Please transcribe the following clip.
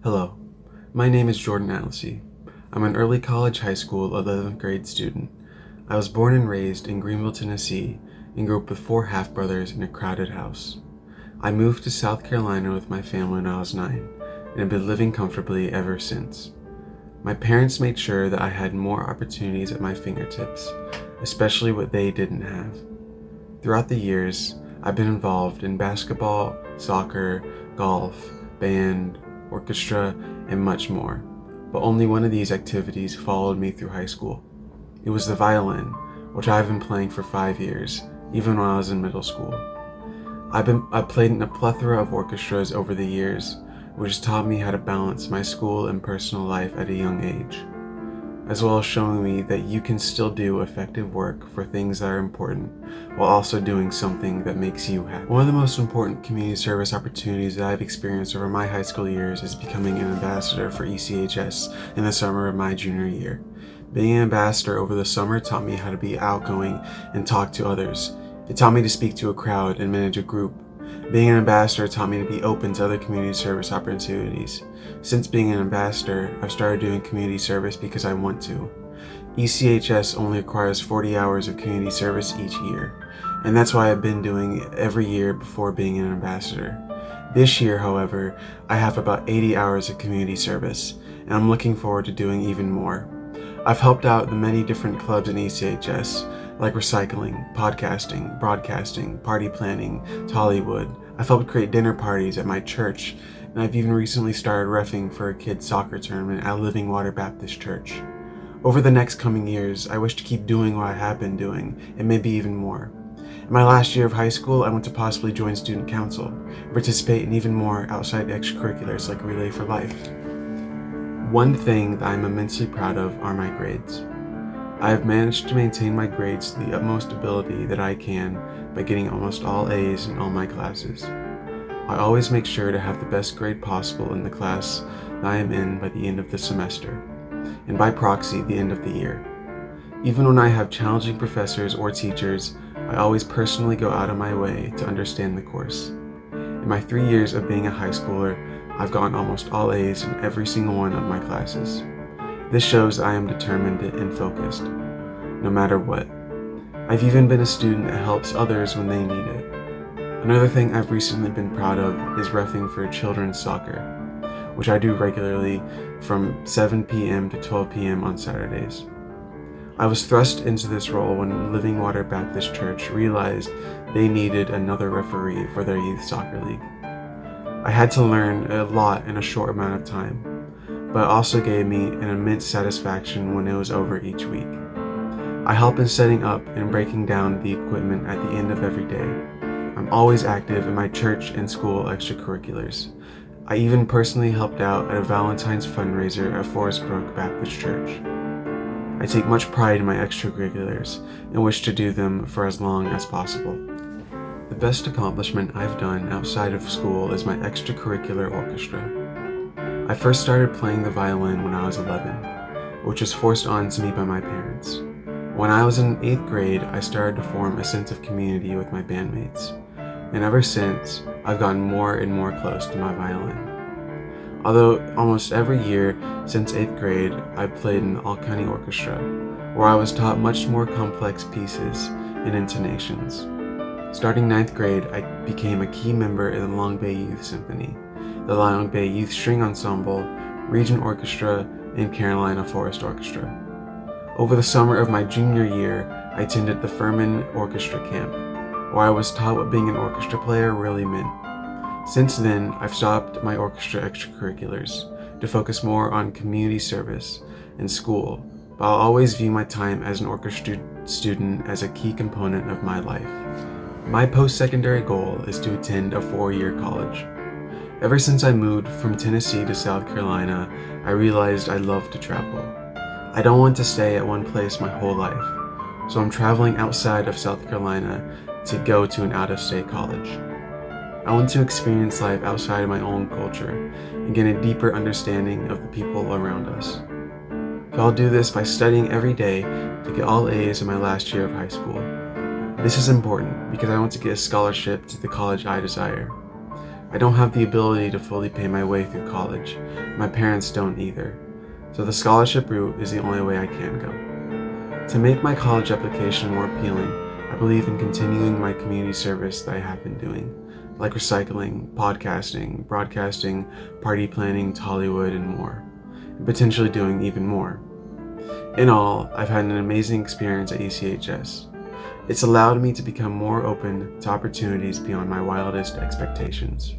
Hello, my name is Jordan Atlasy. I'm an early college high school 11th grade student. I was born and raised in Greenville, Tennessee, and grew up with 4 half-brothers in a crowded house. I moved to South Carolina with my family when I was 9, and have been living comfortably ever since. My parents made sure that I had more opportunities at my fingertips, especially what they didn't have. Throughout the years, I've been involved in basketball, soccer, golf, band, orchestra, and much more, but only one of these activities followed me through high school. It was the violin, which I've been playing for 5 years, even when I was in middle school. I've played in a plethora of orchestras over the years, which has taught me how to balance my school and personal life at a young age, as well as showing me that you can still do effective work for things that are important while also doing something that makes you happy. One of the most important community service opportunities that I've experienced over my high school years is becoming an ambassador for ECHS in the summer of my junior year. Being an ambassador over the summer taught me how to be outgoing and talk to others. It taught me to speak to a crowd and manage a group. Being an ambassador taught me to be open to other community service opportunities. Since being an ambassador, I've started doing community service because I want to. ECHS only requires 40 hours of community service each year, and that's why I've been doing it every year before being an ambassador. This year, however, I have about 80 hours of community service, and I'm looking forward to doing even more. I've helped out the many different clubs in ECHS, like recycling, podcasting, broadcasting, party planning, Tollywood. I've helped create dinner parties at my church, and I've even recently started reffing for a kids' soccer tournament at Living Water Baptist Church. Over the next coming years, I wish to keep doing what I have been doing, and maybe even more. In my last year of high school, I want to possibly join student council, participate in even more outside extracurriculars like Relay for Life. One thing that I'm immensely proud of are my grades. I have managed to maintain my grades to the utmost ability that I can by getting almost all A's in all my classes. I always make sure to have the best grade possible in the class that I am in by the end of the semester, and by proxy, the end of the year. Even when I have challenging professors or teachers, I always personally go out of my way to understand the course. In my 3 years of being a high schooler, I've gotten almost all A's in every single one of my classes. This shows that I am determined and focused, no matter what. I've even been a student that helps others when they need it. Another thing I've recently been proud of is reffing for children's soccer, which I do regularly from 7 p.m. to 12 p.m. on Saturdays. I was thrust into this role when Living Water Baptist Church realized they needed another referee for their youth soccer league. I had to learn a lot in a short amount of time, but it also gave me an immense satisfaction when it was over each week. I help in setting up and breaking down the equipment at the end of every day. I'm always active in my church and school extracurriculars. I even personally helped out at a Valentine's fundraiser at Forest Brook Baptist Church. I take much pride in my extracurriculars and wish to do them for as long as possible. The best accomplishment I've done outside of school is my extracurricular orchestra. I first started playing the violin when I was 11, which was forced on to me by my parents. When I was in 8th grade, I started to form a sense of community with my bandmates, and ever since, I've gotten more and more close to my violin. Although almost every year since 8th grade, I've played in the all-county orchestra, where I was taught much more complex pieces and intonations. Starting 9th grade, I became a key member in the Long Bay Youth Symphony, the Long Bay Youth String Ensemble, Region Orchestra, and Carolina Forest Orchestra. Over the summer of my junior year, I attended the Furman Orchestra Camp, where I was taught what being an orchestra player really meant. Since then, I've stopped my orchestra extracurriculars to focus more on community service and school, but I'll always view my time as an orchestra student as a key component of my life. My post-secondary goal is to attend a 4-year college. Ever since I moved from Tennessee to South Carolina, I realized I love to travel. I don't want to stay at one place my whole life, so I'm traveling outside of South Carolina to go to an out-of-state college. I want to experience life outside of my own culture and get a deeper understanding of the people around us. So I'll do this by studying every day to get all A's in my last year of high school. This is important because I want to get a scholarship to the college I desire. I don't have the ability to fully pay my way through college. My parents don't either. So the scholarship route is the only way I can go. To make my college application more appealing, I believe in continuing my community service that I have been doing, like recycling, podcasting, broadcasting, party planning, Hollywood, and more, and potentially doing even more. In all, I've had an amazing experience at ECHS. It's allowed me to become more open to opportunities beyond my wildest expectations.